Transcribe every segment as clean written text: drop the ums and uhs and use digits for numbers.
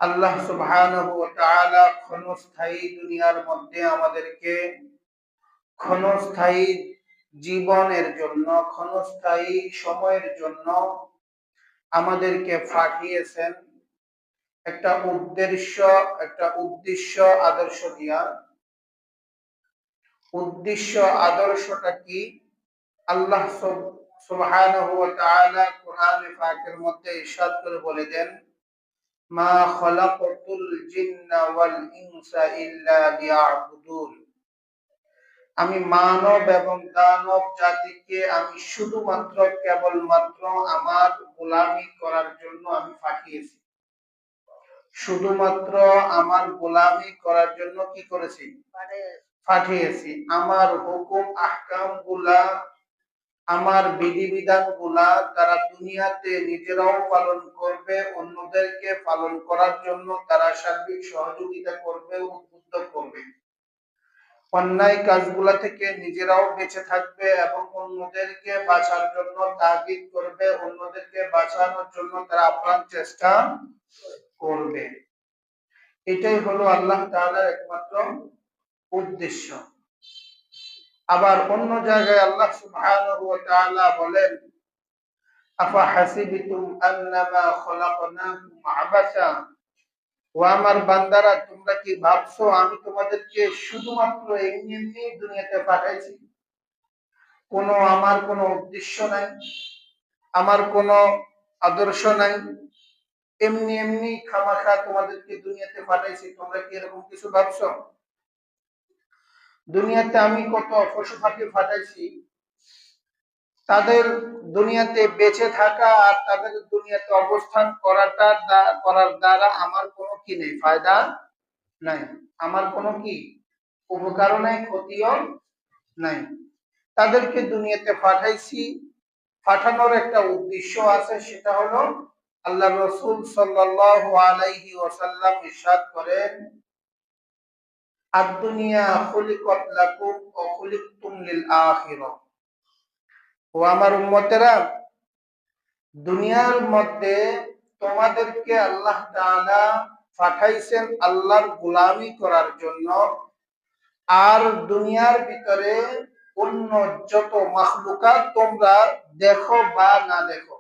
আল্লাহ সুবহানাহু ওয়া তাআলা ক্ষণস্থায়ী দুনিয়ার মধ্যে আমাদেরকে ক্ষণস্থায়ী জীবনের জন্য, ক্ষণস্থায়ী সময়ের জন্য আমাদেরকে পাঠিয়েছেন একটা উদ্দেশ্য আদর্শ দিয়া। উদ্দেশ্য আদর্শটা কি? আল্লাহ সুবহানাহু ওয়া তাআলা কোরআনে পাকের মধ্যে ইরশাদ করে বলে দেন, মা খালাকাতুল জিন্না ওয়াল ইনসা ইল্লা লিয়াবুদুন। আমি মানব এবং দানব জাতিকে আমি শুধুমাত্র কেবলমাত্র আমার গোলামি করার জন্য আমি পাঠিয়েছি। শুধুমাত্র আমার গোলামি করার জন্য কি করেছি? পাঠিয়েছি। আমার হুকুম আহকাম গুলা, আমার বিধিবিধান গুলা তারা দুনিয়াতে নিজেরাও পালন করবে, অন্যদেরকে পালন করার জন্য তারা সার্বিক সহযোগিতা করবে, উদ্বুদ্ধ করবে। অন্যায় কাজগুলা থেকে নিজেরাও বেঁচে থাকবে এবং অন্যদেরকে বাঁচার জন্য তাগিদ করবে, অন্যদেরকে বাঁচানোর জন্য তারা আপ্রাণ চেষ্টা করবে। এটাই হলো আল্লাহ তাআলার একমাত্র উদ্দেশ্য। আবার অন্য জায়গায় আল্লাহ সুবহানাহু ওয়া তাআলা বলেন, আফা হাসিবিতুম আন্নামা খলাকনাকুম আবাসা। ও আমার বান্দারা, তোমরা কি ভাবছো আমি তোমাদেরকে শুধুমাত্র এমনি এমনি দুনিয়াতে পাঠাইছি? আমার কোনো উদ্দেশ্য নাই, আমার কোনো আদর্শ নাই, এমনি এমনি খামাখা তোমাদেরকে দুনিয়াতে পাঠাইছি, তোমরা কি এরকম কিছু ভাবছো? দুনিয়াতে আমি কত পশু পাখি পাঠাইছি, তাদের দুনিয়াতে বেঁচে থাকা আর তাদের দুনিয়াতে অবস্থান করার দ্বারা আমার কোনো কি নেই, ফায়দা নাই, আমার কোনো কি উপকারও নাই, ক্ষতিও নাই। তাদেরকে দুনিয়াতে পাঠাইছি, পাঠানোর একটা উদ্দেশ্য আছে, সেটা হলো আল্লাহ রাসূল সাল্লাল্লাহু আলাইহি ওয়াসাল্লাম ইরশাদ করেন, আদ-দুনিয়া খুলিকাত লাকুম ওয়া খুলিকতুম লিল আখিরাহ। ও আমার উম্মতেরা, দুনিয়ার মধ্যে তোমাদেরকে আল্লাহ তাআলা পাঠাইছেন আল্লাহর গোলামি করার জন্য। আর দুনিয়ার ভিতরে অন্য যত মাখলুকাত তোমরা দেখো বা না দেখো,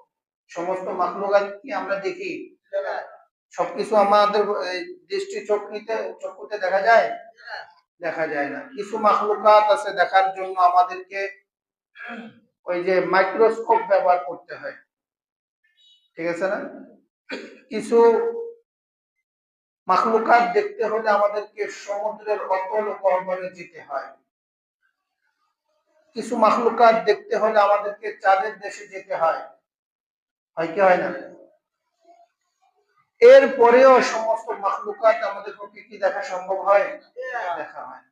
সমস্ত মাখলুকাত কি আমরা দেখি? সবকিছু আমাদের দৃষ্টি চক্ষুতে দেখা যায়? দেখা যায় না। কিছু মাখলুকাত আছে দেখার জন্য আমাদেরকে ওই যে মাইক্রোস্কোপ ব্যবহার করতে হয়, ঠিক আছে না? কিছু মাখলুকাত দেখতে হলে আমাদেরকে সমুদ্রের অতল গহ্বরে যেতে হয়। কিছু মাখলুকাত দেখতে হলে আমাদেরকে চাঁদের দেশে যেতে হয়, হয় কি হয় না? এরপরেও সমস্ত মাখলুকাত আমাদের পক্ষে কি দেখা সম্ভব হয়? দেখা হয়।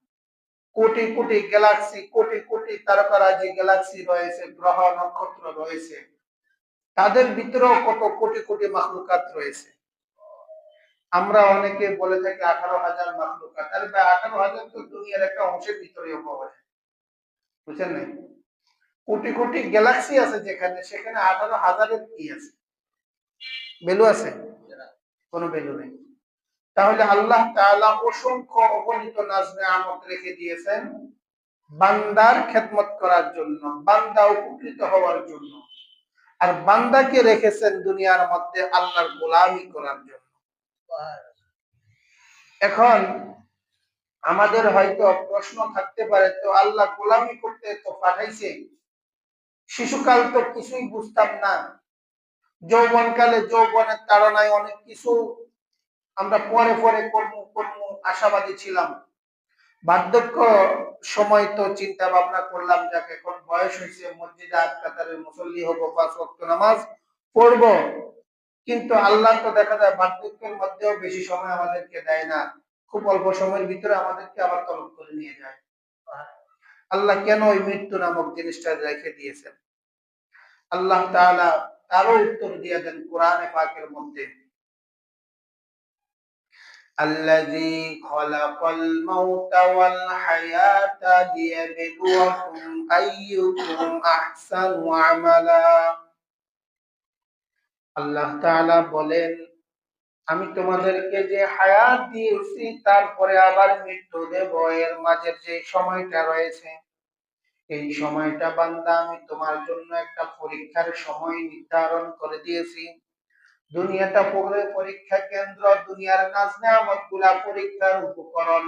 কোটি কোটি গ্যালাক্সি, কোটি কোটি তারকারাজি গ্যালাক্সি রয়েছে, গ্রহ নক্ষত্র রয়েছে, তাদের ভিতরেও কত কোটি কোটি মাখলুকাত রয়েছে। আমরা অনেকে বলে থাকি 18,000 মাখলুকাত। আরে ভাই, 18,000 তো দুনিয়ার একটা অংশের ভিতরেও পাওয়া যায়, বুঝছেন না? কোটি কোটি গ্যালাক্সি আছে যেখানে, সেখানে 18,000-এর কি আছে? ভ্যালু আছে? কোনো ভ্যালু নেই। তাহলে আল্লাহ তাআলা অসংখ্য অগণিত নাজ নেয়ামত রেখে দিয়েছেন বান্দার খেদমত করার জন্য, বান্দা উপকৃত হওয়ার জন্য। আর বান্দাকে রেখেছেন দুনিয়ার মধ্যে আল্লাহর গোলামি করার জন্য। এখন আমাদের হয়তো প্রশ্ন থাকতে পারে, তো আল্লাহ গোলামি করতে তো পাঠাইছে, শিশুকাল তো কিছুই বুঝতাম না, যৌবনকালে যৌবনের তাড়নায় অনেক কিছু আমরা পরে পরে কর্ম আশাবাদী ছিলাম, বার্ধক্য সময় তো চিন্তা ভাবনা করলাম, যাকে এখন বয়স হয়েছে, মসজিদে আট কাতারের মুসল্লি হবো, 5 ওয়াক্ত নামাজ পড়বো। কিন্তু আল্লাহ তো দেখা যায় বার্ধক্যের মধ্যেও বেশি সময় আমাদেরকে দেয় না, খুব অল্প সময়ের ভিতরে আমাদেরকে আবার তলব করে নিয়ে যায়। আল্লাহ কেন ওই মৃত্যু নামক জিনিসটা রেখে দিয়েছেন? আল্লাহ তাআলা তারও উত্তর দিয়ে দেন কোরআনে পাকের মধ্যে, الذي خلق الموت والحياة ليبلوكم أيكم أحسن عملا। আল্লাহ তাআলা বলেন, আমি তোমাদেরকে যে হায়াত দিয়েছি তারপরে আবার মৃত্যু দেব, এর মাঝের যে সময়টা রয়েছে এই সময়টা বান্দা আমি তোমার জন্য একটা পরীক্ষার সময় নির্ধারণ করে দিয়েছি। দুনিয়াটা পুরো পরীক্ষা কেন্দ্র, দুনিয়ার নাজ নেয়ামত গুলা পরীক্ষার উপকরণ।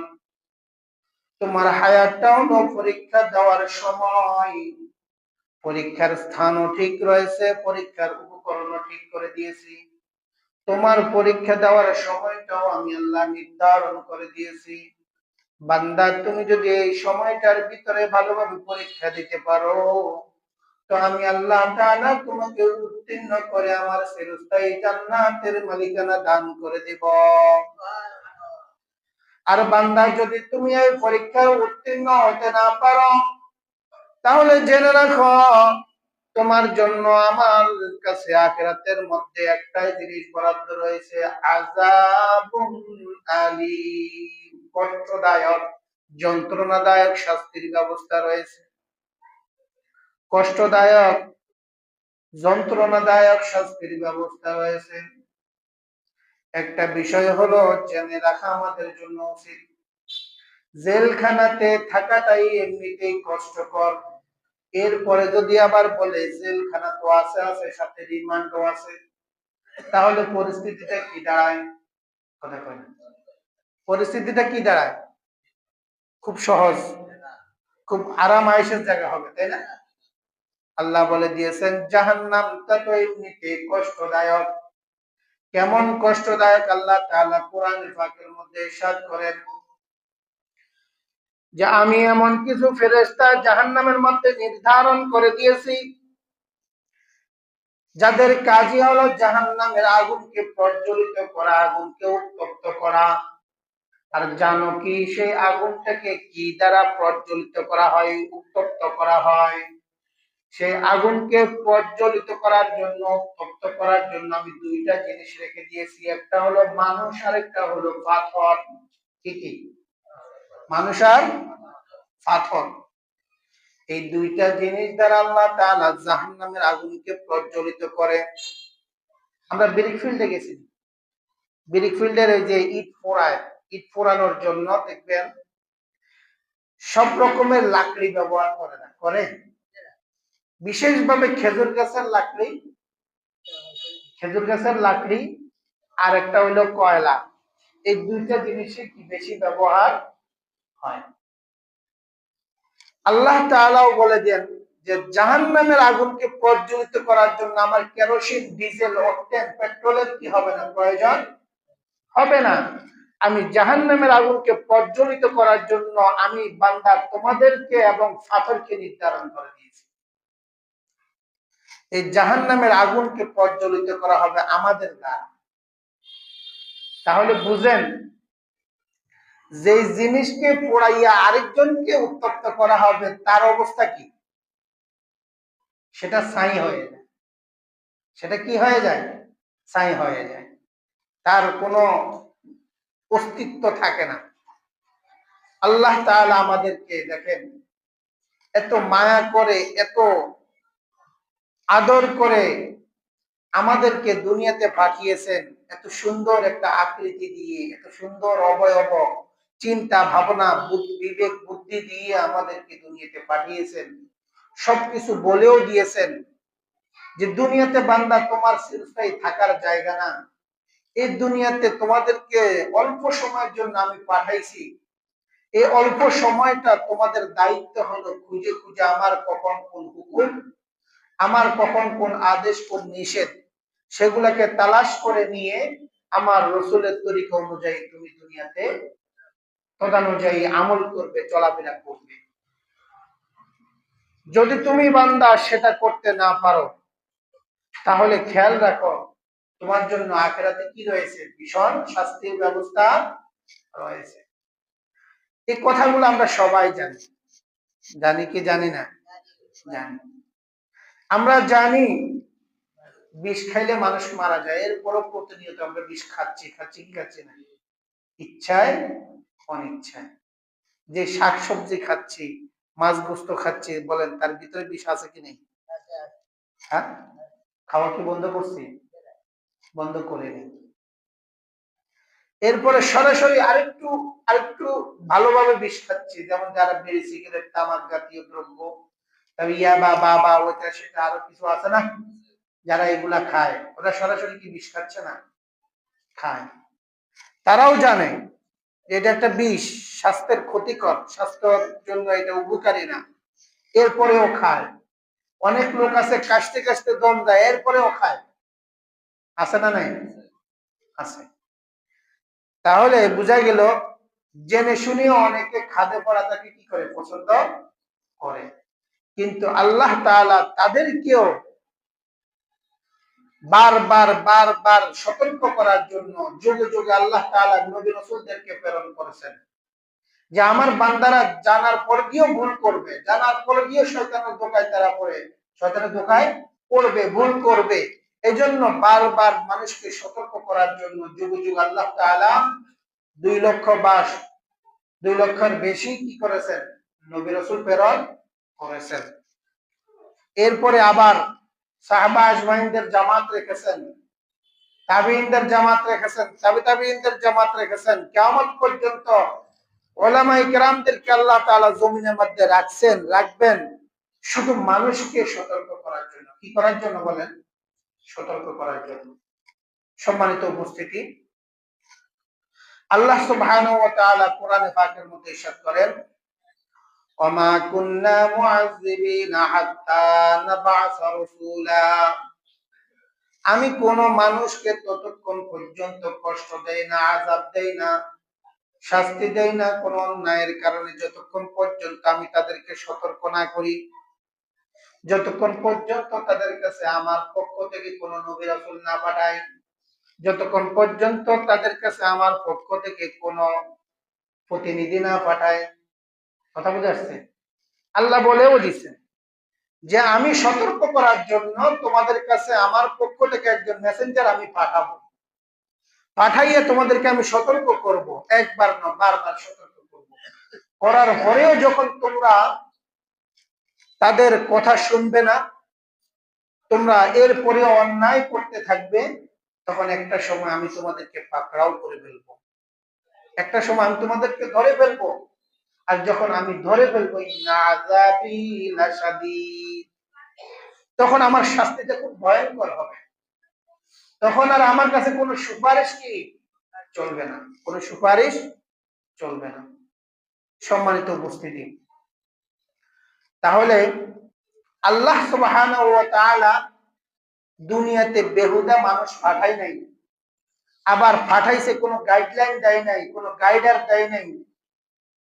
তোমার হায়াতটাও পরীক্ষা দেওয়ার সময়, পরীক্ষার স্থানও ঠিক রয়েছে, পরীক্ষার উপকরণও ঠিক করে দিয়েছি। তোমার পরীক্ষা দেওয়ার সময়টাও আমি আল্লাহ নির্ধারণ করে দিয়েছি। বান্দা তুমি যদি এই সময়টার ভিতরে ভালোভাবে পরীক্ষা দিতে পারো তো আমি আল্লাহ তাআলা তোমাকে উত্তীর্ণ করে আমার চিরস্থায়ী জান্নাতের মালিকানা দান করে দেব। আর বান্দা যদি তুমি এই পরীক্ষায় উত্তীর্ণ হতে না পারো তাহলে জেনে রাখো তোমার জন্য আমার কাছে আখিরাতের মধ্যে একটাই জিনিস বরাদ্দ রয়েছে, আযাবুন আলীম, কষ্টদায়ক যন্ত্রণাদায়ক শাস্তির ব্যবস্থা রয়েছে। কষ্টদায়ক যন্ত্রণাদায়ক শাস্তির ব্যবস্থা রয়েছে। একটা বিষয় হলো জেনে রাখা আমাদের জন্য উচিত, জেলখানাতে থাকাটাই এমনিতেই কষ্টকর, এরপরে যদি আবার বলে জেলখানা তো আছে আছে সাথে রিমান্ডও আছে, তাহলে পরিস্থিতিটা কি দাঁড়ায়? কথা কয় না। পরিস্থিতিটা কি দাঁড়ায়? খুব সহজ, খুব আরাম আয়েশের জায়গা হবে, তাই না? আল্লাহ বলে দিয়েছেন জাহান্নামটা তো এমনিতে কষ্টদায়ক। কেমন কষ্টদায়ক আল্লাহ তাআলা কোরআনে পাকের মধ্যে ইরশাদ করেন যে আমি এমন কিছু ফেরেশতা জাহান্নামের মধ্যে নির্ধারণ করে দিয়েছি যাদের কাজই হলো জাহান্নামের আগুনকে প্রজ্বলিত করা, আগুনকে উত্তপ্ত করা। আর জানো কি সেই আগুনটাকে কি দ্বারা প্রজ্বলিত করা হয়, উত্তপ্ত করা হয়? সেই আগুনকে প্রজ্বলিত করার জন্য, উত্তপ্ত করার জন্য আমি দুইটা জিনিস রেখে দিয়েছি, একটা হলো মানুষ আর একটা হলো পাথর। কি কি? মানুষ আর পাথর। এই দুইটা জিনিস দ্বারা আল্লাহ তাআলা জাহান্নামের আগুনকে প্রজ্বলিত করে। আমরা ব্রিক ফিল্ডে গেছি, ব্রিক ফিল্ডের এই যে ইট পোড়ায়, ইট পোড়ানোর জন্য দেখবেন সব রকমের লাকড়ি ব্যবহার করে না, করে বিশেষভাবে খেজুর গাছের লাকড়ি, খেজুর গাছের লাকড়ি আর একটা হইলো কয়লা, এই দুইটা জিনিসই কি বেশি ব্যবহার হয়। আল্লাহ তাআলাও বলে দেন যে জাহান্নামের আগুনকে প্রজ্বলিত করার জন্য আমার কেরোসিন, ডিজেল, অকটেন, পেট্রোলের কি হবে না, প্রয়োজন হবে না। আমি জাহান্নামের আগুনকে প্রজ্বলিত করার জন্য আমি বান্দা তোমাদেরকে এবং পাথরকে নির্ধারণ করে দিয়েছি। এই জাহান্নামের আগুনকে প্রজ্বলিত করা হবে আমাদের দ্বারা। তাহলে বুঝেন যে জিনিসকে পোড়াইয়া আরেকজনকে উত্তপ্ত করা হবে তার অবস্থা কি? সেটা ছাই হয়ে যায়। সেটা কি হয়ে যায়? ছাই হয়ে যায়, তার কোনো অস্তিত্ব থাকে না। আল্লাহ তাআলা আমাদেরকে দেখেন এত মায়া করে, এত আদর করে আমাদেরকে দুনিয়াতে পাঠিয়েছেন, এত সুন্দর একটা আকৃতি দিয়ে, এত সুন্দর অবয়ব, চিন্তা ভাবনা, বিবেক বুদ্ধি দিয়ে আমাদেরকে দুনিয়াতে পাঠিয়েছেন। সবকিছু বলেও দিয়েছেন যে দুনিয়াতে বান্দা তোমার চিরস্থায়ী থাকার জায়গা না, এই দুনিয়াতে তোমাদেরকে অল্প সময়ের জন্য আমি পাঠাইছি। এই অল্প সময়টা তোমাদের দায়িত্ব হলো খুঁজে খুঁজে আমার কখন কোন হুকুম, আমার কখন কোন আদেশ, কোন নিষেধ, সেগুলাকে তালাশ করে নিয়ে আমার রসুলের তরিকা অনুযায়ী তুমি দুনিয়াতে তদানুযায়ী আমল করবে, চলাফেরা করবে। যদি তুমি বান্দা সেটা করতে না পারো তাহলে খেয়াল রাখো তোমার জন্য আখিরাতে কি রয়েছে, ভীষণ শাস্তির ব্যবস্থা রয়েছে। এই কথাগুলো আমরা সবাই জানি, জানি কি জানি না? জানি। আমরা জানি বিষ খাইলে মানুষ মারা যায়, এরপরও প্রতিনিয়ত আমরা বিষ খাচ্ছি, খাচ্ছি কি খাচ্ছি না? ইচ্ছায় অনিচ্ছায়। যে শাকসবজি খাচ্ছি, মাছ গোস্ত খাচ্ছি, বলেন তার ভিতরে বিষ আছে কি নেই? হ্যাঁ, খাওয়া কি বন্ধ করছি? বন্ধ করিনি। এরপরে সরাসরি আরেকটু আরেকটু ভালোভাবে বিষ খাচ্ছি, যেমন যারা বিড়ি সিগারেট তামাক জাতীয় দ্রব্য, তবে ইয়াবা বাবা ওইটা সেটা আরো কিছু আছে না, যারা এগুলা খায় ওরা সরাসরি কি বিষ খাচ্ছে না? খায়। তারাও জানে এটা একটা বিষ, স্বাস্থ্যের ক্ষতিকর, স্বাস্থ্যের জন্য এটা উপকারী না, এরপরেও খায়। অনেক লোক আছে কাশতে কাশতে দম দেয়, এরপরেও খায়। আছে না নাই? আছে। তাহলে বোঝা গেল জেনে শুনেও অনেকে খাদে পড়াটাকে কি করে পছন্দ করে, কিন্তু আল্লাহ তাআলা তাদেরকেও বারবার বারবার সতর্ক করার জন্য যুগে যুগে আল্লাহ তাআলা নবী রাসূলদেরকে প্রেরণ করেছেন, যে আমার বান্দারা জানার পর গিয়েও ভুল করবে, জানার পর গিয়েও শয়তানের ধোঁকায় তারা পড়ে, শয়তানের ধোঁকায় পড়বে, ভুল করবে। এজন্য বারবার মানুষকে সতর্ক করার জন্য যুগে যুগে আল্লাহ তাআলা 2 লক্ষের বেশি কি করেছেন? নবী রাসূল প্রেরণ করেছেন। এরপরে আবার সাহাবা আজমাইনদের জামাত রেখেছেন, তাবিঈনদের জামাত রেখেছেন, তাবিঈনদের জামাত রেখেছেন, কিয়ামত পর্যন্ত উলামায়ে কেরামদেরকে আল্লাহ তাআলা জমিনের মধ্যে রাখবেন শুধু মানুষকে সতর্ক করার জন্য। কি করার জন্য বলেন? সতর্ক করার জন্য। সম্মানিত উপস্থিতি, আল্লাহ সুবহানাহু ওয়া তাআলা কোরআনে পাকের মধ্যে ইরশাদ করেন, ওয়ামা কুন্না মুআযযিবিনা হাত্তা নাবআসা রাসূলা, আমি কোন মানুষকে ততক্ষণ পর্যন্ত কষ্ট দেই না, আযাব দেই না, শাস্তি দেই না কোন অন্যায়ের কারণে, যতক্ষণ পর্যন্ত আমি তাদেরকে সতর্ক না করি, যতক্ষণ পর্যন্ত তাদের কাছে আমার পক্ষ থেকে কোন নবী রাসূল না পাঠাই, যতক্ষণ পর্যন্ত তাদের কাছে আমার পক্ষ থেকে কোন প্রতিনিধি না পাঠায়। কথা বুঝে আসছে? আল্লাহ বলেও দিচ্ছেন যে আমি সতর্ক করার জন্য তোমাদের কাছে আমার পক্ষ থেকে একজন মেসেঞ্জার আমি পাঠাবো, পাঠাইয়ে তোমাদেরকে আমি সতর্ক করব, একবার না বারবার সতর্ক করব। করার পরেও যখন তোমরা তাদের কথা শুনবে না, তোমরা এরপরে অন্যায় করতে থাকবে, তখন একটা সময় আমি তোমাদেরকে পাকড়াও করে ফেলবো, একটা সময় আমি তোমাদেরকে ধরে ফেলবো। আর যখন আমি ধরে ফেলবো, ইন্না আযাবি লাশাদীদ, তখন আমার শাস্তিটা খুব ভয়ঙ্কর হবে। তখন আর আমার কাছে কোনো সুপারিশ কি চলবে না, কোনো সুপারিশ চলবে না। সম্মানিত উপস্থিতি, তাহলে আল্লাহ সুবহানাহু ওয়া তাআলা দুনিয়াতে বেহুদা মানুষ পাঠাই নাই, আবার পাঠাইছে কোনো গাইডলাইন দেয় নাই, কোনো গাইডার দেয় নাই,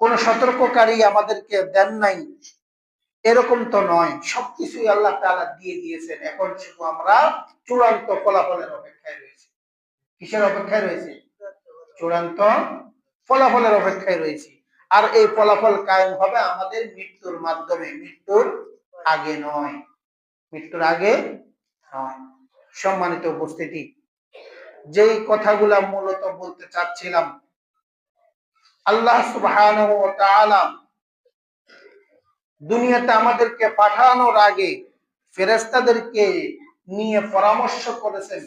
কোনো সতর্ককারী আমাদেরকে দেন নাই, এরকম তো নয়। সবকিছুই আল্লাহ তাআলা দিয়ে দিয়েছেন। এখন শুধু আমরা চূড়ান্ত ফলাফলের অপেক্ষায় রয়েছি। কিসের অপেক্ষায় রয়েছে? চূড়ান্ত ফলাফলের অপেক্ষায় রয়েছি। আর এই ফলাফল কায়েম হবে আমাদের মৃত্যুর মাধ্যমে, মৃত্যুর আগে নয়, মৃত্যুর আগে নয়। সম্মানিত উপস্থিতি, যেই কথাগুলা মূলত বলতে চাচ্ছিলাম, আল্লাহ সুবহানাহু ওয়া তাআলা দুনিয়াতে আমাদেরকে পাঠানোর আগে ফেরেশতাদেরকে নিয়ে পরামর্শ করেছেন,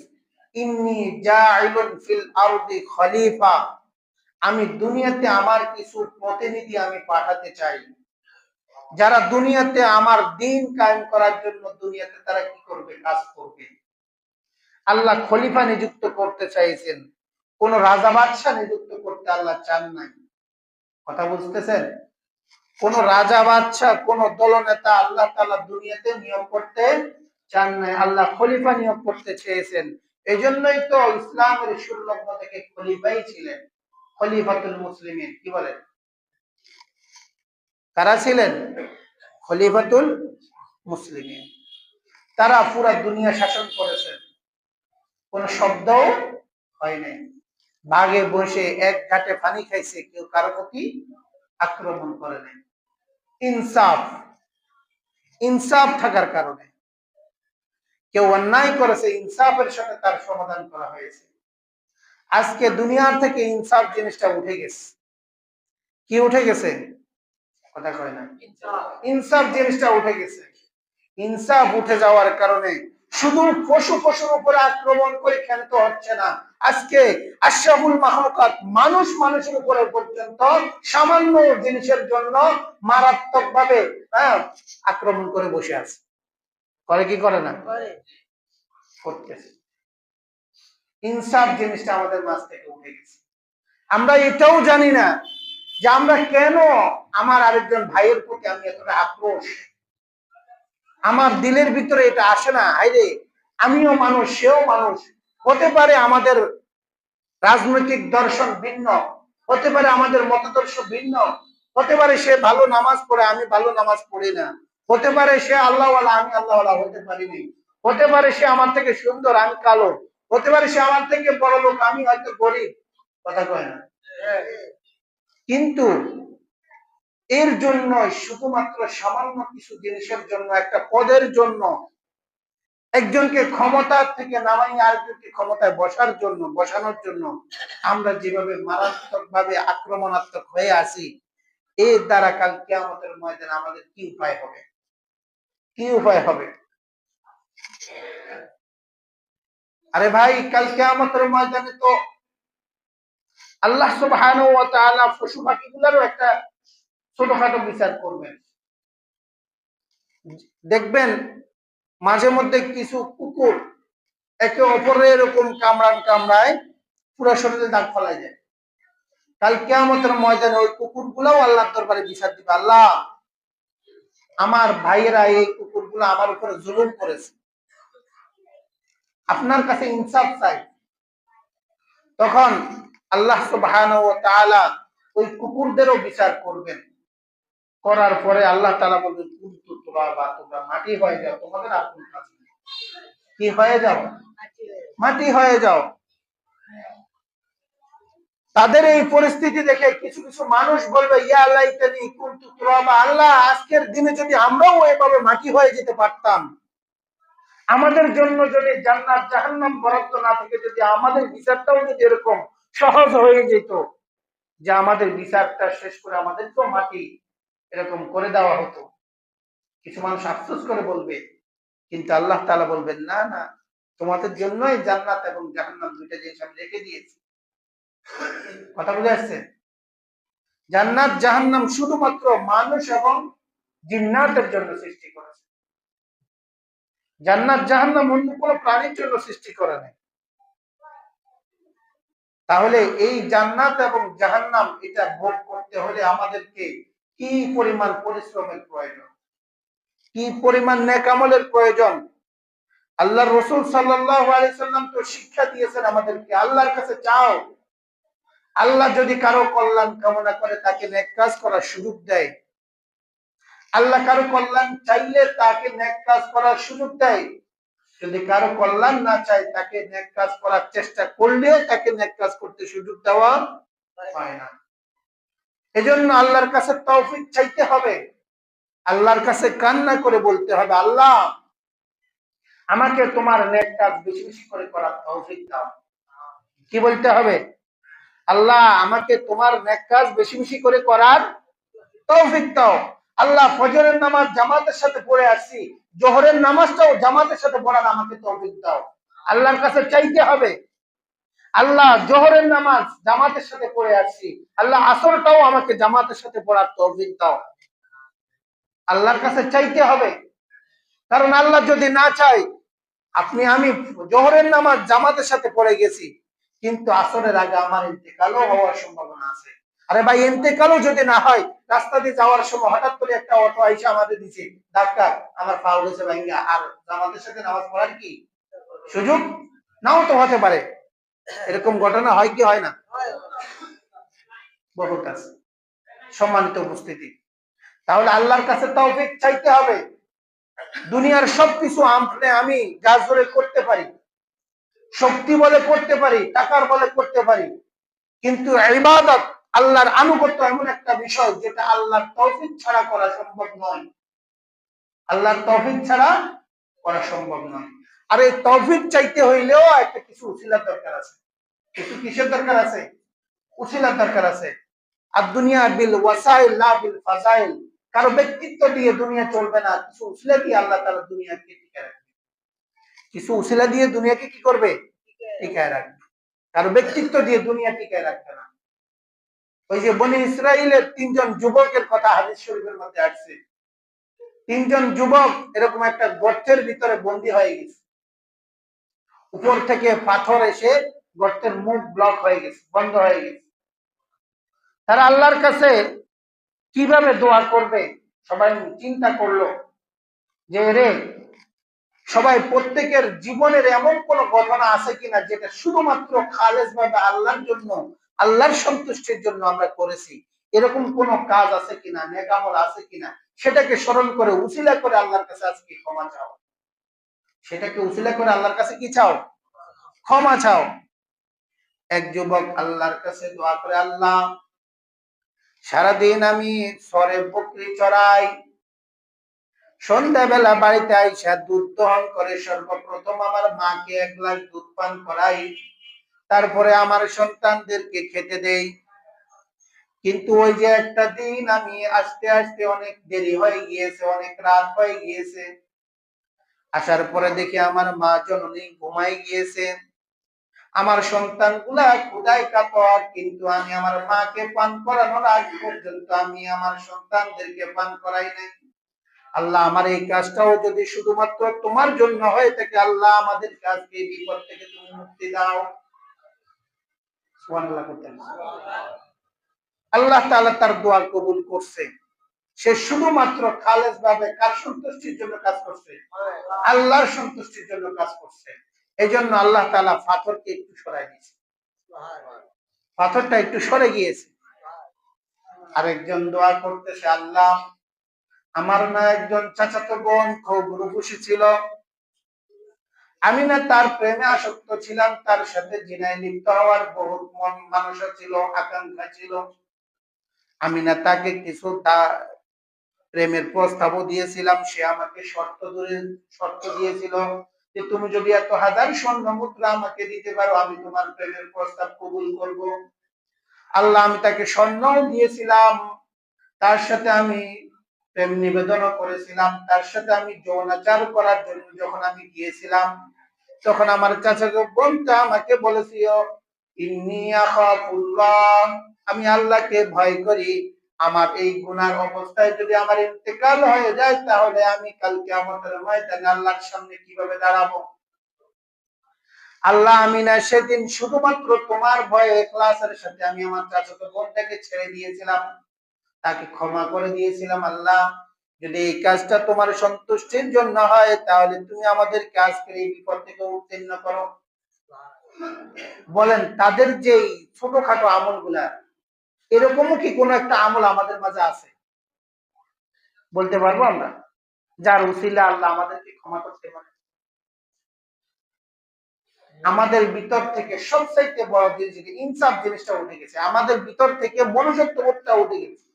ইন্নী জাইলুন ফিল আরদি খলিফা, আমি দুনিয়াতে আমার কিছু প্রতিনিধি আমি পাঠাতে চাই, যারা দুনিয়াতে আমার দ্বীন কায়েম করার জন্য দুনিয়াতে তারা কি করবে? কাজ করবে। আল্লাহ খলিফা নিযুক্ত করতে চাইছেন, কোন রাজা বাদশাহ নিযুক্ত করতে আল্লাহ চান নাই। কথা বুঝতেছেন? কোন রাজা বাদশাহ, কোন দলনেতা আল্লাহ তাআলা দুনিয়াতে নিয়োগ করতে চান নাই, আল্লাহ খলিফা নিয়োগ করতে চেয়েছেন। এজন্যই তো ইসলামের সুলগ্ন থেকে খলিফাই ছিলেন, খলিফাতুল মুসলিমিন। কি বলেন? কারা ছিলেন? খলিফাতুল মুসলিমিন। তারা পুরা দুনিয়া শাসন করেছেন, কোন শব্দও হয় নাই। বাঘে বসে এক ঘাটে পানি খাইছে, কেউ কারো প্রতি আক্রমণ করে নাই। ইনসাফ, ইনসাফ থাকার কারণে কেউ অন্যায় করেছে, ইনসাফের সাথে তার সমাধান করা হয়েছে। আজকে দুনিয়ার থেকে ইনসাফ জিনিসটা উঠে গেছে। কি উঠে গেছে? কথা কয় না। ইনসাফ জিনিসটা উঠে গেছে। ইনসাফ উঠে যাওয়ার কারণে শুধু পশুর উপরে আক্রমণ করে ক্ষান্ত হচ্ছে না, আজকে আশরাফুল মাখলুকাত মানুষ মানুষের উপরে পর্যন্ত সামান্য জিনিসের জন্য মারাত্মক ভাবে আক্রমণ করে বসে আছে। করে কি করে না? করতেছে। ইনসাফ জিনিসটা আমাদের মাঝ থেকে উঠে গেছে। আমরা এটাও জানি না যে আমরা কেন আমার আরেকজন ভাইয়ের প্রতি আমি এতটা আক্রোশ, আমার দিলের ভিতরে এটা আসে না। আরে আমিও মানুষ, সেও মানুষ। হতে পারে আমাদের রাজনৈতিক দর্শন ভিন্ন, হতে পারে আমাদের মতাদর্শ ভিন্ন, হতে পারে সে ভালো নামাজ পড়ে, আমি ভালো নামাজ পড়ি না, হতে পারে সে আল্লাহওয়ালা, আমি আল্লাহওয়ালা হতে পারিনি, হতে পারে সে আমার থেকে সুন্দর, আমি কালো, হতে পারে সে আমার থেকে বড় লোক, আমি হয়তো গরিব। কথা কয় না? কিন্তু এর জন্য শুধুমাত্র সামান্য কিছু জিনিসের জন্য, একটা পদের জন্য, একজনকে ক্ষমতা থেকে নামাই আরেকজনকে ক্ষমতায় বসানোর জন্য আমরা যেভাবে মারাত্মক ভাবে আক্রমণাত্মক হয়ে আছি, এর দ্বারা কাল কিয়ামতের ময়দানে আমাদের কি উপায় হবে? কি উপায় হবে? আরে ভাই, কাল কিয়ামতের ময়দানে তো আল্লাহ সুবহানাহু ওয়া তাআলা পশু পাখিগুলোরও একটা ছোটখাটো বিচার করবেন। দেখবেন মাঝে মধ্যে কিছু কুকুর একে অপরের এরকম কামড়ায় পুরো শরীরে দাগ ফেলাই যায়। কাল কিয়ামতের ময়দানে ওই কুকুরগুলাও আল্লাহর দরবারে বিচার দিবে, আল্লাহ আমার ভাইয়েরা এই কুকুরগুলো আমার উপরে জুলুম করেছে, আপনার কাছে ইনসাফ চাই। তখন আল্লাহ সুবহানাহু ওয়া তাআলা ওই কুকুরদেরও বিচার করবেন। করার পরে আল্লাহ তাআলা বলবেন, কুনতু তুরাবা, তোমরা মাটি হয়ে যাও, তোমাদের আর কোনো কাজ নেই। কি হয়ে যাও? মাটি হয়ে যাও। তাদের এই পরিস্থিতি দেখে কিছু কিছু মানুষ বলবে, ইয়া লাইতানি কুনতু তুরাবা, আল্লাহ আজকের দিনে যদি আমরাও এভাবে মাটি হয়ে যেতে পারতাম, আমাদের জন্য যদি জান্নাত জাহান্নাম বরাদ্দ না থেকে যদি আমাদের বিচারটাও যদি এরকম সহজ হয়ে যেত, যে আমাদের বিচারটা শেষ করে আমাদেরকেও মাটি এরকম করে দেওয়া হতো। কিছু মানুষ আফসোস করে বলবে, কিন্তু আল্লাহ তাআলা বলবেন, না না, তোমাদের জন্যই জান্নাত এবং জাহান্নাম দুইটা জিনিস আমি রেখে দিয়েছি। কথা বুঝে আসছে? জান্নাত জাহান্নাম শুধুমাত্র মানুষ এবং জিন্নাতের জন্য সৃষ্টি করেছে। জান্নাত জাহান্নাম অন্য কোনো প্রাণীর জন্য সৃষ্টি করে নাই। তাহলে এই জান্নাত এবং জাহান্নাম এটা ভোগ করতে হলে আমাদেরকে কি পরিমাণ পরিশ্রমের প্রয়োজন, কি পরিমাণ নেক আমলের প্রয়োজন। আল্লাহর রাসূল সাল্লাল্লাহু আলাইহি সাল্লাম তো শিক্ষা দিয়েছেন আমাদেরকে, আল্লাহর কাছে চাও। আল্লাহ যদি কারো কল্যাণ কামনা করে তাকে নেক কাজ করার সুযোগ দেয়, আল্লাহ কারো কল্যাণ চাইলে তাকে নেক কাজ করার সুযোগ দেয়। যদি কারো কল্যাণ না চায়, তাকে নেক কাজ করার চেষ্টা করলেও তাকে নেক কাজ করতে সুযোগ দেওয়া হয় না। এজন্য আল্লাহর কাছে তৌফিক চাইতে হবে, আল্লাহর কাছে কান্না করে বলতে হবে, আল্লাহ আমাকে তোমার নেক কাজ বেশি বেশি করে করার তৌফিক দাও। কি বলতে হবে? আল্লাহ আমাকে তোমার নেক কাজ বেশি বেশি করে করার তৌফিক দাও। আল্লাহ ফজরের নামাজ জামাতের সাথে পড়ে আসছি, জোহরের নামাজটাও জামাতের সাথে পড়ার আমাকে তৌফিক দাও। আল্লাহর কাছে চাইতে হবে, আল্লাহ জোহরের নামাজ জামাতের সাথে পড়ে আসছি, আল্লাহ আসরটাও আমাকে জামাতের সাথে পড়ার তৌফিক দাও। আল্লাহর কাছে চাইতে হবে, কারণ আল্লাহ যদি না চায়, আমি জোহরের নামাজ জামাতের সাথে পড়ে গেছি, কিন্তু আসরের আগে আমার ইন্তেকালও হওয়ার সম্ভাবনা আছে। আরে ভাই, ইন্তেকালও যদি না হয়, রাস্তা দিয়ে যাওয়ার সময় হঠাৎ করে একটা অটো আইসা আমাদের দিচ্ছে ধাক্কা, আমার পা উঠেছে ভাঙ্গা, আর জামাতের সাথে নামাজ পড়ার কি সুযোগ নাও তো হতে পারে। এরকম ঘটনা হয় কি হয় না? বহুত আছে। সম্মানিত উপস্থিতি, তাহলে আল্লাহর কাছে তৌফিক চাইতে হবে। দুনিয়ার সবকিছু আমি গাছ ধরে করতে পারি, শক্তি বলে করতে পারি, টাকার বলে করতে পারি, কিন্তু ইবাদত, আল্লাহর আনুগত্য এমন একটা বিষয় যেটা আল্লাহর তৌফিক ছাড়া করা সম্ভব নয়। আল্লাহর তৌফিক ছাড়া করা সম্ভব নয়। আর এই তৌফিক চাইতে হইলেও একটা কিছু উসিলার দরকার আছে। কিছু কিসের দরকার আছে? উসিলার দরকার আছে। আর দুনিয়া বিল ওয়াসাইল লা বিল ফাজাইল। কারো ব্যক্তিত্ব দিয়ে দুনিয়া চলবে না, কিছু উসিলা দিয়ে আল্লাহ তাআলা দুনিয়াকে টিকায় রাখবে। কিছু উসিলা দিয়ে দুনিয়াকে কি করবে? টিকায় রাখবে। কারো ব্যক্তিত্ব দিয়ে দুনিয়া টিকায় রাখবে না। ওই যে বনি ইসরাইলের 3 জন যুবকের কথা হাদিস শরীফের মধ্যে আসছে। 3 জন যুবক এরকম একটা গর্তের ভিতরে বন্দী হয়ে গেছে। উপর থেকে পাথর এসে গর্তের মুখ ব্লক হয়ে গেছে, বন্ধ হয়ে গেছে। তারা আল্লাহর কাছে কিভাবে দোয়া করবে সবাই চিন্তা করলো যে রে, সবাই প্রত্যেকের জীবনের এমন কোন ঘটনা আছে কিনা যেটা শুধুমাত্র খালেস ভাবে আল্লাহর জন্য, আল্লাহর সন্তুষ্টির জন্য আমরা করেছি। এরকম কোন কাজ আছে কিনা, নেক আমল আছে কিনা, সেটাকে স্মরণ করে উসিলা করে আল্লাহর কাছে আজকে ক্ষমা চাও। সেটাকে উসিলা করে আল্লাহর কাছে কি চাও? ক্ষমা চাও। এক যুবক আল্লাহর কাছে দোয়া করে, আল্লাহ, সারাদিন আমি সরে বকরি চড়াই, সন্ধ্যাবেলা বাড়িতে আইসা দুধ দহন করে সর্বপ্রথম আমার মাকে 1 গ্লাস দুধ পান করাই, তারপরে আমার সন্তানদেরকে খেতে দেই। কিন্তু ওই যে একটা দিন আমি আসতে আসতে অনেক দেরি হয়ে গিয়েছে, অনেক রাত হয়ে গিয়েছে। আসার পরে দেখি আমার মা জননী ঘুমাই গিয়েছে, আমার সন্তানগুলা ক্ষুধায় কাতর, কিন্তু আমি আমার মাকে পান করানোর আগ পর্যন্ত আমি আমার সন্তানদেরকে পান করাই নাই। আল্লাহ, আমার এই কাজটাও যদি শুধুমাত্র তোমার জন্য হয়ে থাকে, আল্লাহ আমাদের কাজকে এই বিপদ থেকে তুমি মুক্তি দাও। সুবহানাল্লাহ করতেন। আল্লাহ তাআলা তার দোয়া কবুল করছে। সে শুধুমাত্র খালেস ভাবে কার সন্তুষ্টির জন্য কাজ করছে? আল্লাহর সন্তুষ্টির জন্য কাজ করছে। এজন্য আল্লাহ তাআলা পাথরকে একটু সরাই দিয়েছে, পাথরটা একটু সরে গিয়েছে। আরেকজন দোয়া করতেছে, আল্লাহ, আমার না একজন চাচাতো বোন খুব রূপসী ছিল, আমি না তার প্রেমে আসক্ত ছিলাম, তার সাথে জিনায় লিপ্ত হওয়ার বহুত মন মানসা ছিল, আকাঙ্ক্ষা ছিল। আমি না তাকে কিছু প্রেমের প্রস্তাবও দিয়েছিলাম, সে আমাকে শর্ত দিয়েছিল যে তুমি যদি 1,000 স্বর্ণ মুদ্রা আমাকে দিতে পারো, আমি তোমার প্রেমের প্রস্তাব কবুল করব। আল্লাহ, আমি তাকে স্বর্ণও দিয়েছিলাম, তার সাথে আমি প্রেম নিবেদনও করেছিলাম, তার সাথে আমি যৌনাচার করার জন্য যখন আমি গিয়েছিলাম, তখন আমার চাচাতো বোনটা আমাকে বলেছিল, ইন্নী আখাফুল্লাহ, আমি আল্লাহকে ভয় করি, আমার এই গুনার অবস্থায় যদি আমার ইন্তেকাল হয়ে যায়, তাহলে আমি কাল কিয়ামতের ময়দানে আল্লাহর সামনে কিভাবে দাঁড়াবো। আল্লাহ, আমি না সেদিন শুধুমাত্র তোমার ভয়ে ইখলাসের সাথে আমি আমার চাচাতো বোনটাকে ছেড়ে দিয়েছিলাম, তাকে ক্ষমা করে দিয়েছিলাম। আল্লাহ, যদি এই কাজটা তোমার সন্তুষ্টির জন্য হয়, তাহলে তুমি আমাদের কাজকে এই বিপদ থেকে উত্তীর্ণ করো। বলেন, তাদের যে ছোটখাটো আমলগুলা, এরকমও কি কোন একটা আমল আমাদের মাঝে আছে? বলতে পারবো আমরা যার উসিলা আল্লাহ আমাদেরকে ক্ষমা করতে পারে? আমাদের ভিতর থেকে সবচাইতে বড় জিনিস ইনসাফ জিনিসটা উঠে গেছে, আমাদের ভিতর থেকে মনুষ্যত্ব বোধটা উঠে গেছে,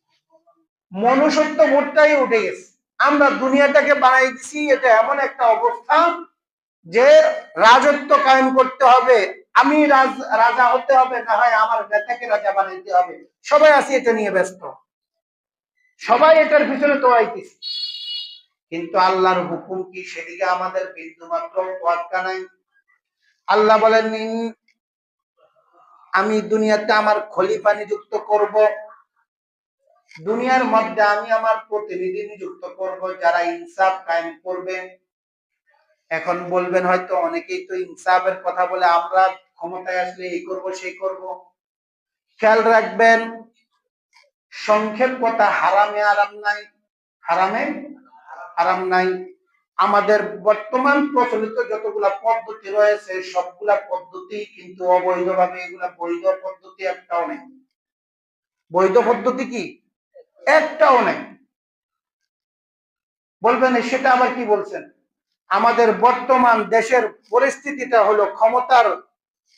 মনুষ্যত্ব বোধটাই উঠে গেছে। আমরা দুনিয়াটাকে বানাই দিছি এটা এমন একটা অবস্থা যে রাজত্ব কায়েম করতে হবে, আমি রাজা হতে হবে, না হয় আমার নেতাকে রাজা বানাইতে হবে। সবাই আছি এটা নিয়ে ব্যস্ত, সবাই এটার পিছনে দৌড়াইতেছি, কিন্তু আল্লাহর হুকুম কি সেদিকে আমাদের বিন্দু মাত্র তোয়াক্কা নাই। আল্লাহ বলেন, আমি দুনিয়াতে আমার খলিফা নিযুক্ত করব, দুনিয়ার মধ্যে আমি আমার প্রতিনিধি নিযুক্ত করব যারা ইনসাফ কায়েম করবেন। এখন বলবেন হয়তো অনেকেই তো ইনসাফের কথা বলে, আমরা ক্ষমতায় আসলে এই করব সেই করব। খেয়াল রাখবেন, সংক্ষেপ কথা, হারামে আরাম নাই, হারামে আরাম নাই। আমাদের বর্তমান প্রচলিত যতগুলা পদ্ধতি রয়েছে, সবগুলা পদ্ধতি কিন্তু অবৈধভাবে, এগুলা বৈধ পদ্ধতি একটাও নেই। বৈধ পদ্ধতি কি? একটাও নেই। বলবেন সেটা আবার কি বলছেন? আমাদের বর্তমান দেশের পরিস্থিতিটা হলো, ক্ষমতার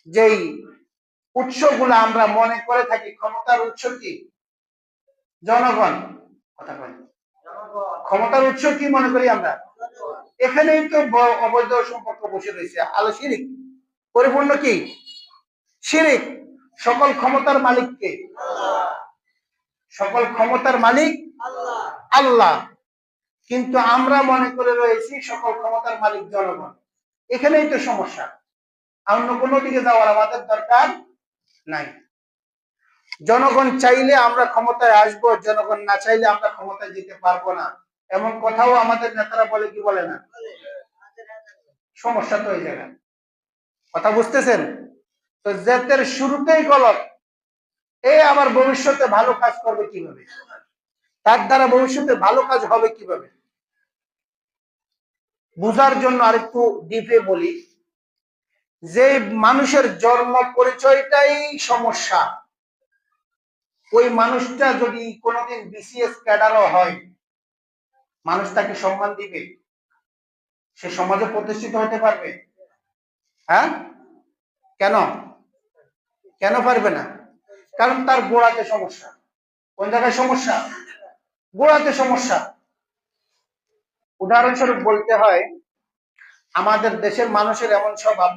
যেই উৎসগুলো আমরা মনে করে থাকি, ক্ষমতার উৎস কি? জনগণ। কথা বলেন, ক্ষমতার উৎস কি মনে করি আমরা? এখানেই তো অবৈধ সম্পর্ক বসে রয়েছে। আলো শিরিক পরিপূর্ণ কি? শিরিক। সকল ক্ষমতার মালিক কে? সকল ক্ষমতার মালিক আল্লাহ। কিন্তু আমরা মনে করে রয়েছি সকল ক্ষমতার মালিক জনগণ। এখানেই তো সমস্যা। অন্য কোনো দিকে যাওয়ার আমাদের দরকার নাই। জনগণ চাইলে আমরা ক্ষমতায় আসবো, জনগণ না চাইলে আমরা ক্ষমতায় যেতে পারবো না, এমন কথাও আমাদের নেতারা বলে কি বলে না? সমস্যা তো এই জায়গায়, কথা বুঝতেছেন? তো জাতের শুরুতেই গলত, এ আমার ভবিষ্যতে ভালো কাজ করবে কিভাবে, তার দ্বারা ভবিষ্যতে ভালো কাজ হবে কিভাবে, বুঝার জন্য আরেকটু ডিপে বলি, যে মানুষের জন্ম পরিচয়টাই সমস্যা, ওই মানুষটা যদি কোনোদিন বিসিএস ক্যাডারও হয়, মানুষ তাকে সম্মান দিবে? সে সমাজে প্রতিষ্ঠিত হতে পারবে? হ্যাঁ, কেন কেন পারবে না? কারণ তার গোড়াতে সমস্যা। কোন জায়গায় সমস্যা? গোড়াতে সমস্যা। উদাহরণস্বরূপ বলতে হয়, আমাদের দেশের মানুষের এমন স্বভাব,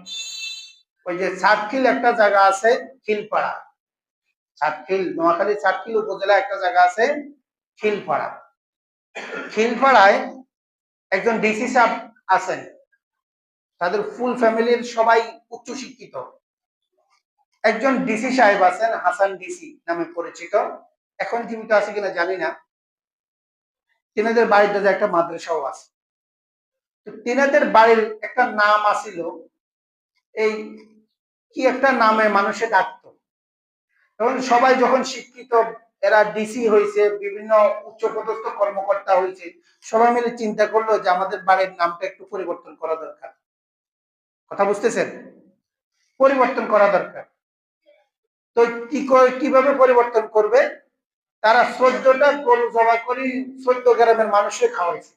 ওই যে সাতখিল একটা জায়গা আছে, খিলপাড়া, সাতখিল, নোয়াখালী সাতখিল উপজেলা একটা জায়গা আছে খিলপাড়া। খিলপাড়ায় একজন ডিসি সাহেব আছেন, তাদের ফুল ফ্যামিলির সবাই উচ্চ শিক্ষিত। একজন ডিসি সাহেব আছেন, হাসান ডিসি নামে পরিচিত, এখন জীবিত আছে কিনা জানি না। তিনাদের বাড়িতে যে একটা মাদ্রাসাও আছে, তো তিনাদের বাড়ির একটা নাম আছিল, এই কি একটা নামে মানুষে ডাকতো। তখন সবাই যখন শিক্ষিত, এরা ডিসি হয়েছে, বিভিন্ন উচ্চপদস্থ কর্মকর্তা হয়েছে, সবাই মিলে চিন্তা করলো যে আমাদের বাড়ির নামটা একটু পরিবর্তন করা দরকার। কথা বুঝতেছেন? পরিবর্তন করা দরকার। তো কিভাবে পরিবর্তন করবে? তারা 14টা গরু জবাই করে 14 গ্রামের মানুষকে খাওয়াইছে।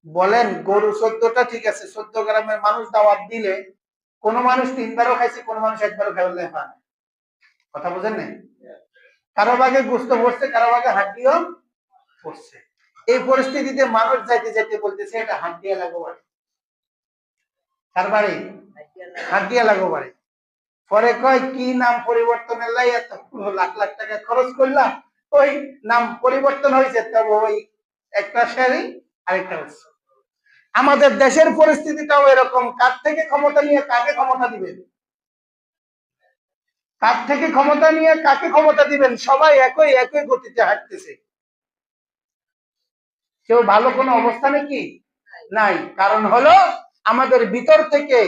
বলেন, গরু 14টা ঠিক আছে, 14 গ্রামের মানুষ দাওয়াত দিলে কোন মানুষ 3বারও খাইছে, কোন মানুষ একবারও খাইলে হয়। কথা বুঝেন নাই? কারো ভাগে গোস্ত পড়ছে, কারো ভাগে হাড্ডিও পড়ছে। এই পরিস্থিতিতে মানুষ যাইতে যাইতে বলতেছে এটা হাড্ডিয়া লাগো বাড়ি। কার বাড়ি? হাড্ডিয়া লাগো বাড়ি। পরে কয় কি নাম পরিবর্তনের লাই এত লাখ লাখ টাকা খরচ করলাম, ওই নাম পরিবর্তন হয়েছে, তবে ওই একটা শেয়ারই আরেকটা হচ্ছে। আমাদের দেশের পরিস্থিতিটাও এরকম, কার থেকে ক্ষমতা নিয়ে কাকে ক্ষমতা দিবেন, কার থেকে ক্ষমতা নিয়ে কাকে ক্ষমতা দিবেন, সবাই একই একই গতিতে হাঁটতেছে। কেউ ভালো কোনো অবস্থানে কি নাই, কারণ হলো আমাদের ভিতর থেকে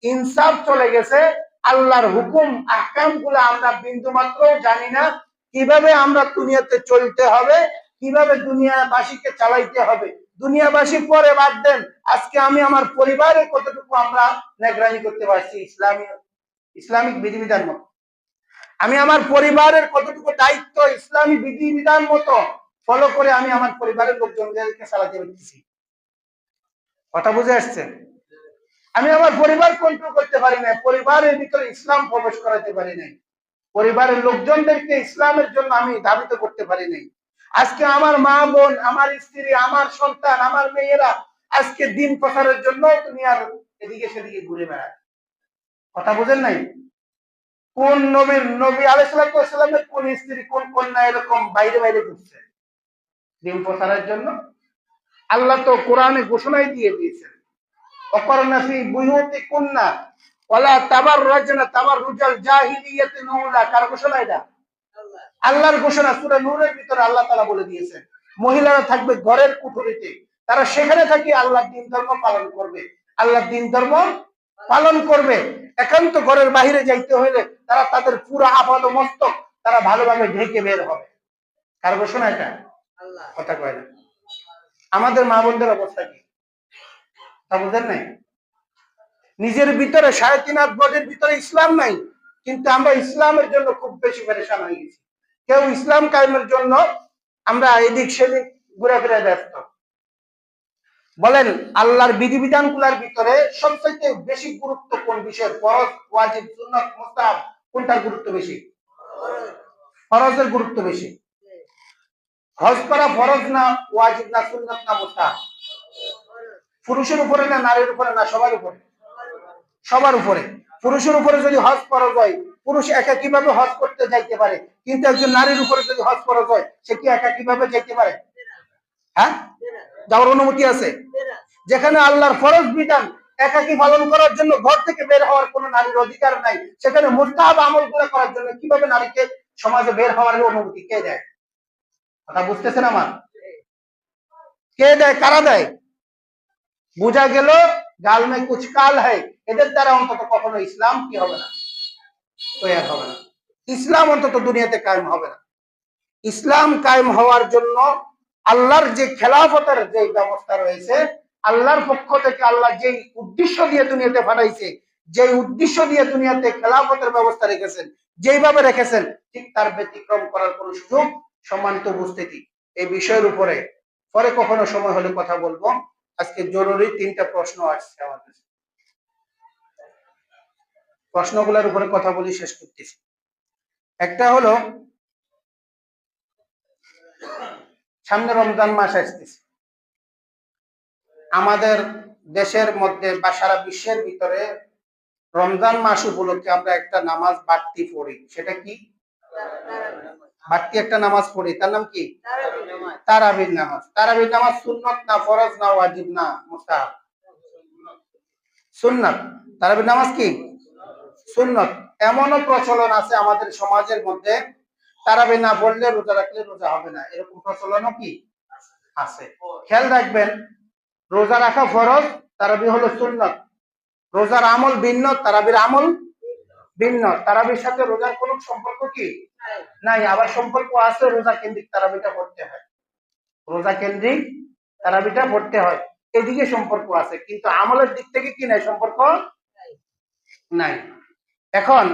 ইনসাফ চলে গেছে। আল্লাহর হুকুম আহকাম গুলো আমরা বিন্দু মাত্র জানি না, কিভাবে আমরা দুনিয়াতে চলতে হবে, কিভাবে দুনিয়াবাসীকে চালাইতে হবে। দুনিয়াবাসী পরে বাদ দেন, আজকে আমি আমার পরিবারের কতটুকু আমরা নিগরানি করতে পারছি ইসলামিক বিধিবিধান মতো, আমি আমার পরিবারের কতটুকু দায়িত্ব ইসলামী বিধিবিধান মতো ফলো করে আমি আমার পরিবারের লোকজনদেরকে চালাতে পারতেছি। কথা বুঝে আসছে? আমি আমার পরিবার কন্ট্রোল করতে পারি না, পরিবারের ভিতরে ইসলাম প্রবেশ করাতে পারি নাই, পরিবারের লোকজনদেরকে ইসলামের জন্য আমি ধাবিত করতে পারি নাই। আজকে আমার মা বোন, আমার স্ত্রী, আমার সন্তান, আমার মেয়েরা আজকে দিন প্রচারের জন্য তুমি আর এদিকে সেদিকে ঘুরে বেড়ায়। কথা বুঝেন নাই? কোন নবী আলাইহিস সালামের কোন স্ত্রী, কোন কন্যা এরকম বাইরে বাইরে ঘুরছে দিন প্রচারের জন্য? আল্লাহ তো কোরআনে ঘোষণাই দিয়ে দিয়েছেন, অকরনা ফি বুয়ুতিকুন্না ওয়ালা তাবাররাজনা তাবাররুজাল জাহিলিয়াতিল উলা। কার ঘোষণা এটা? আল্লাহর ঘোষণা। সূরা নূরের ভিতরে আল্লাহ তাআলা বলে দিয়েছেন, মহিলারা থাকবে ঘরের কুঠরিতে, তারা সেখানে থাকি আল্লাহর দ্বীন ধর্ম পালন করবে, আল্লাহর দ্বীন ধর্ম পালন করবে। একান্ত ঘরের বাইরে যাইতে হইলে তারা তাদের পুরো আপাদ মস্তক তারা ভালোভাবে ঢেকে বের হবে। কার ঘোষণা এটা? আল্লাহ। কথা কয় না। আমাদের মা বোনদের অবস্থা কি তা বুঝেন নাই? নিজের ভিতরে 3.5 বডির ভিতরে ইসলাম নাই, কিন্তু আমরা ইসলামের জন্য খুব বেশি পেরেশান হয়ে গেছি। কেউ ইসলাম কায়েমের জন্য আমরা এদিক সেদিক ঘুরে ফিরে ব্যস্ত। বলেন, আল্লাহর বিধিবিধান গুলার ভিতরে সবচেয়ে বেশি গুরুত্ব কোন বিষয়ের? ফরজ, ওয়াজিব, সুন্নাত, মুস্তাহাব, কোনটার গুরুত্ব বেশি? ফরজের গুরুত্ব বেশি। হজ করা ফরজ না ওয়াজিব না সুন্নাত না মুস্তাহাব? পুরুষের উপরে না নারীর উপরে না সবার উপরে? সবার উপরে। পুরুষের উপরে যদি হজ ফরজ হয়, পুরুষ একা কিভাবে হজ করতে যাইতে পারে, কিন্তু একজন নারীর উপরে যদি হজ ফরজ হয়, সে কি একা কিভাবে যাইতে পারে? হ্যাঁ, যাওয়ার অনুমতি আছে? যেখানে আল্লাহর ফরজ বিধান একাকী পালন করার জন্য ঘর থেকে বের হওয়ার কোনো নারীর অধিকার নাই, সেখানে মুস্তাহাব আমলগুলো করার জন্য কিভাবে নারীকে সমাজে বের হওয়ার অনুমতি কে দেয়? কথা বুঝতেছেন আমার? কে দেয়? কারা দেয়? বোঝা গেল গাল মে কুছ কাল হয়, এদের দ্বারা অন্তত কখনো ইসলাম কি হবে না, তৈরি হবে না। ইসলাম অন্তত দুনিয়াতে কায়েম হবে না। ইসলাম কায়েম হওয়ার জন্য আল্লাহর যে খেলাফতের যে ব্যবস্থা রয়েছে, আল্লাহর পক্ষ থেকে আল্লাহ যেই উদ্দেশ্য দিয়ে দুনিয়াতে পাঠাইছে, যেই উদ্দেশ্য দিয়ে দুনিয়াতে খেলাফতের ব্যবস্থা রেখেছেন, যেইভাবে রেখেছেন, ঠিক তার ব্যতিক্রম করার কোন সুযোগ, সম্মানিত উপস্থিতি, এই বিষয়ের উপরে পরে কখনো সময় হলে কথা বলবো। আজকে জরুরি 3টা প্রশ্ন আসছে আমাদের, প্রশ্নগুলোর উপরে কথা বলি, শেষ করতেছি। একটা হলো, সামনে রমজান মাস আসতেছে, আমাদের দেশের মধ্যে বা সারা বিশ্বের ভিতরে রমজান মাস উপলক্ষে আমরা একটা নামাজ বাড়তি পড়ি, সেটা কি? বাড়তি একটা নামাজ পড়ি, তার নাম কি? তারাবির নামাজ। তারাবির নামাজ সুন্নত না ফরজ না ওয়াজিব না মুস্তাহাব? সুন্নত। তারাবির নামাজ কি সুন্নত। এমনও প্রচলন আছে আমাদের সমাজের মধ্যে, তারাবি না পড়লে রোজা রাখলে রোজা হবে না, এরকম প্রচলনও কি আছে। খেয়াল রাখবেন, রোজা রাখা ফরজ, তারাবি হলো সুন্নত। রোজার আমল ভিন্ন, তারাবির আমল ভিন্ন। তারাবির সাথে রোজার কোনো সম্পর্ক কি নাই, আবার সম্পর্ক আছে, রোজা কেন্দ্রিক তারাবিটা পড়তে হয়, রোজা কেন্দ্রিক তারাবিটা পড়তে হয়, এদিকে সম্পর্ক আছে, কিন্তু আমলের দিক থেকে কি নাই, সম্পর্ক নাই। এখন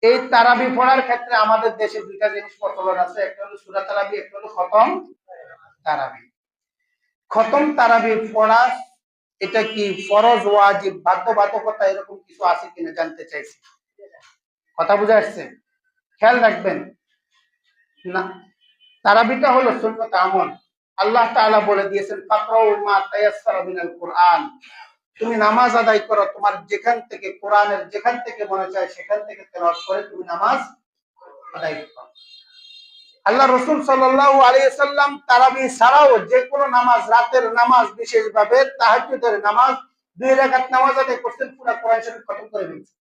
এই তারাবি পড়ার ক্ষেত্রে আমাদের দেশে 2টা জিনিস প্রচলন আছে, একটা হলো সূরা তারাবি, একটা হলো খতম তারাবি। খতম তারাবি পড়া এটা কি ফরজ ওয়াজিব বাধ্যবাধকতা এরকম কিছু আছে কিনা জানতে চাইছি, কথা বুঝা আসছে? খেয়াল রাখবেন না, তারাবিটা হলো সুন্নত আমল। আল্লাহ তাআলা বলে দিয়েছেন ফাকরাউ মা তায়াসসারা মিনাল কুরআন, তুমি নামাজ আদায় করো, তোমার যেখান থেকে কোরআনের যেখান থেকে মনে চায় সেখান থেকে তেলাওয়াত করে তুমি নামাজ আদায় করো। আল্লাহ রাসূল সাল্লাল্লাহু আলাইহি সাল্লাম তারাবি ছাড়াও যে কোনো নামাজ, রাতের নামাজ, বিশেষভাবে তাহাজ্জুদের নামাজ 2 রাকাত নামাজ আদায় করতেন, পুরো কোরআন শরীফ খতম করে দিয়েছেন।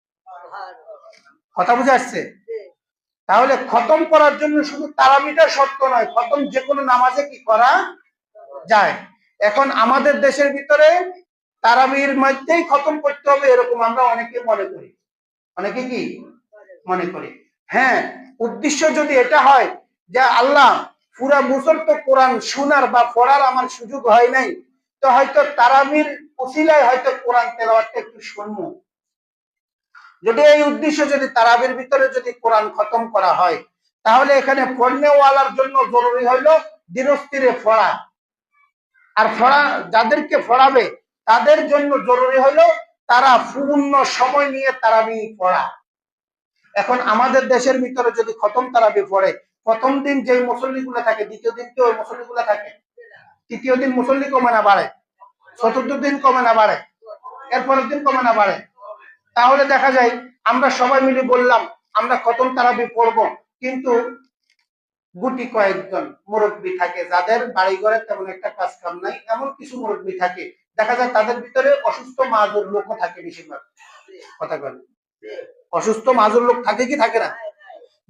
কথা বুঝে আসছে? তাহলে খতম করার জন্য শুধু তারাবিটা শর্ত নয়, খতম যে কোনো নামাজে কি করা যায়। এখন আমাদের দেশের ভিতরে তারাবির মধ্যেই খতম করতে হবে এরকম আমরা অনেকে মনে করি, অনেকে কি মনে করি। হ্যাঁ, উদ্দেশ্য যদি এটা হয় যে আল্লাহ পুরা বছর তো কোরআন শোনার বা পড়ার আমার সুযোগ হয় নাই, তো হয়তো তারাবির উসিলায় হয়তো কোরআন তেলাওয়াতটা একটু শুনবো, যদি এই উদ্দেশ্য, যদি তারাবির ভিতরে যদি কোরআন খতম করা হয়, তাহলে এখানে পড়নেওয়ালার জন্য জরুরি হইল ধীরস্থিরে পড়া, আর পড়া যাদেরকে পড়াবে তাদের জন্য জরুরি হলো তারা পূর্ণ সময় নিয়ে তারাবি পড়া। এখন আমাদের দেশের ভিতরে যদি খতম তারাবি পড়ে, প্রথম দিন যে মুসল্লিগুলো থাকে, দ্বিতীয় দিন কি ওই মুসল্লিগুলো থাকে? তৃতীয় দিন মুসল্লি কমে না বাড়ে? চতুর্থ দিন কমে না বাড়ে? এরপরের দিন কমে না বাড়ে? তাহলে দেখা যায় আমরা সবাই মিলে বললাম আমরা খতম তারাবি পড়বো, কিন্তু গুটি কয়েকজন মুরব্বী থাকে যাদের বাড়ি ঘরে তেমন একটা কাজ কাম নাই, এমন কিছু মুরব্বী থাকে, দেখা যায় তাদের ভিতরে অসুস্থ মাজুর লোকও থাকে বেশিরভাগ। কথা বলে অসুস্থ মাজুর লোক থাকে কি থাকে না?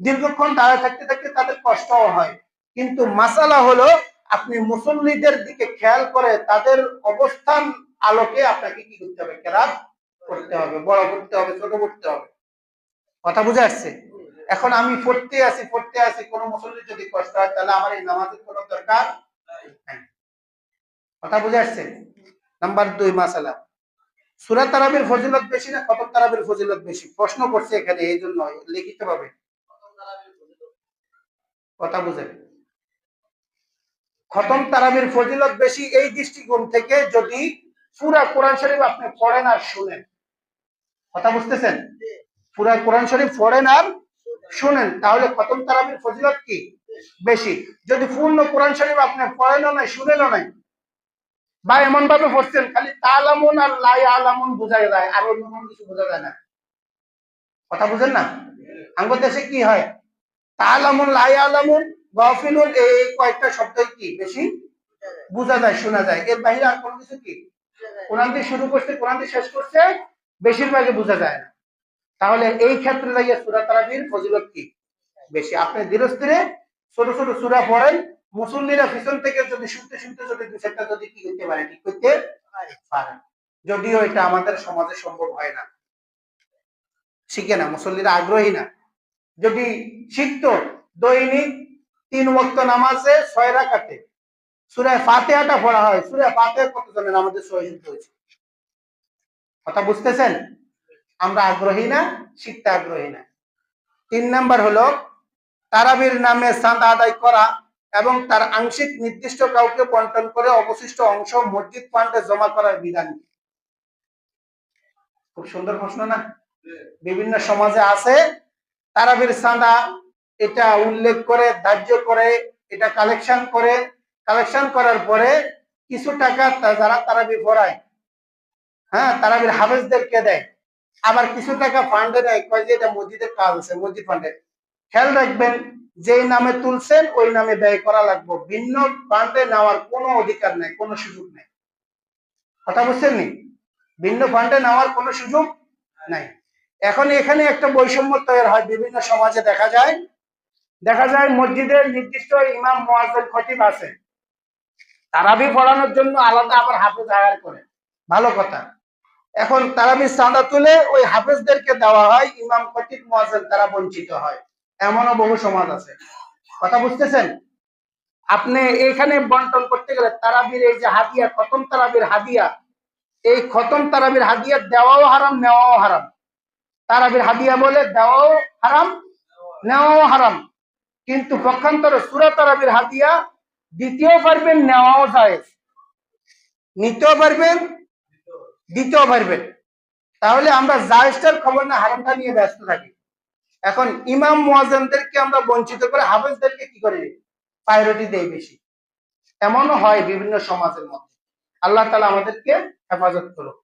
দীর্ঘক্ষণ দাঁড়ায় থাকতে থাকতে তাদের কষ্টও হয়, কিন্তু মাসালা হলো আপনি মুসল্লিদের দিকে খেয়াল করে তাদের অবস্থান আলোকে আপনাকে কি করতে হবে, কেরাত করতে হবে, বড় করতে হবে, ছোট করতে হবে। কথা বুঝে আসছে? এখন আমি পড়তে আসি, কোন মুসল্লির যদি কষ্ট হয় তাহলে আমার এই নামাজের কোনো দরকার নাই। কথা বুঝে আসছে? নাম্বার 2 মাসালা, সূরা তারাবির ফজিলত বেশি না খতম তারাবির ফজিলত বেশি? প্রশ্ন করছে এখানে, এই জন্য লিখিত ভাবে কথা বুঝেন। খতম তারাবির ফজিলত বেশি এই দৃষ্টিকোণ থেকে, যদি পুরা কোরআন শরীফ আপনি পড়েন আর শুনেন। কথা বুঝতেছেন? পুরা কোরআন শরীফ পড়েন আর শুনেন, তাহলে খতম তারাবির ফজিলত কি বেশি। যদি পূর্ণ কোরআন শরীফ আপনি পড়েনও নাই, শুনেনও নাই, বা এমন ভাবে পড়ছেন খালি তালামুন আর লা ইয়ালামুন বোঝা যায়, আর অন্য কোনো কিছু বোঝা যায় না। কথা বুঝেন না? আমাদের দেশে কি হয়, তালামুন লা ইয়ালামুন গাফিলুন, এই কয়েকটা শব্দই কি বেশি বোঝা যায়, শোনা যায়, এর বাইরে আর কোনো কিছু কি কোরআন দিয়ে শুরু করছে, কোরআন দিয়ে শেষ করছে, বেশিরভাগই বোঝা যায় না। তাহলে এই ক্ষেত্রে দাঁড়িয়ে সূরা তারাবির ফজিলত কি বেশি। আপনি ধীরে ধীরে ছোট ছোট সূরা পড়েন, মুসল্লিরা পিছন থেকে যদি শুনতে শুনতে যদি দু চারটা যদি কি করতে পারে, ঠিক করতে পারে। যদিও এটা আমাদের সমাজে সম্ভব হয় না, শিখে না, মুসল্লিরা আগ্রহী না। যদি শিখতো, দৈনিক 3 ওয়াক্ত নামাজে 6 রাকাতে সূরা ফাতিহাটা পড়া হয়, সূরা ফাতিহা কতজনের আমাদের সহিহ হয়েছে? কথা বুঝতেছেন? আমরা আগ্রহী না, শিখতে আগ্রহী না। 3 নাম্বার হলো তারাবির নামে চাঁদা আদায় করা এবং তার আংশিক নির্দিষ্ট কাউকে বন্টন করে অবশিষ্ট অংশ মসজিদ ফান্ডে জমা করার বিধান। খুব সুন্দর প্রশ্ন না? বিভিন্ন সমাজে আছে তারাবির চাঁদা, এটা উল্লেখ করে ধার্য করে এটা কালেকশন করার পরে কিছু টাকা যারা তারাবি পড়ায়, হ্যাঁ, তারাবির হাফেজদেরকে দেয়, আবার কিছু টাকা ফান্ডে দেয়, কয় যে এটা মসজিদের কাজ আছে, মসজিদ ফান্ডে। খেয়াল রাখবেন, যেই নামে তুলছেন ওই নামে ব্যয় করা লাগবে, ভিন্ন ফান্ডে নেওয়ার কোনো অধিকার নেই, কোনো সুযোগ নেই। কথা বুঝছেন নি? ভিন্ন ফান্ডে নেওয়ার কোনো সুযোগ নাই। এখন এখানে একটা বৈষম্য তৈরি হয়, বিভিন্ন সমাজে দেখা যায় মসজিদের নির্দিষ্ট ইমাম মুয়াজ্জিন খতিব আছে, তারাবি পড়ানোর জন্য আলাদা আবার হাফেজ হায়ার করে, ভালো কথা। এখন তারাবি চাঁদা তুলে ওই হাফেজদেরকে দেওয়া হয়, ইমাম খতিব মুয়াজ্জিন তারা বঞ্চিত হয়, এমনও বহু সমাজ আছে। কথা বুঝতেছেন? আপনি এখানে বন্টন করতে গেলে তারাবির এই যে হাদিয়া, খতম তারাবির হাদিয়া, এই খতম তারাবির হাদিয়া দেওয়াও হারাম, নেওয়াও হারাম। তারাবির হাদিয়া বলে দেওয়াও হারাম, নেওয়াও হারাম। কিন্তু পক্ষান্তরে সূরা তারাবির হাদিয়া দিতেও পারবেন, নেওয়াও জায়েজ, নিতেও পারবেন, দিতেও পারবেন। তাহলে আমরা জায়েজটার খবর না হারামটা নিয়ে ব্যস্ত থাকি। এখন ইমাম মুয়াজ্জিনদেরকে আমরা বঞ্চিত করে হাফেজদেরকে কি করি, প্রায়োরিটি দেই বেশি। এমনও হয় বিভিন্ন সমাজের মধ্যে। আল্লাহ তাআলা আমাদেরকে হেফাজত করুক।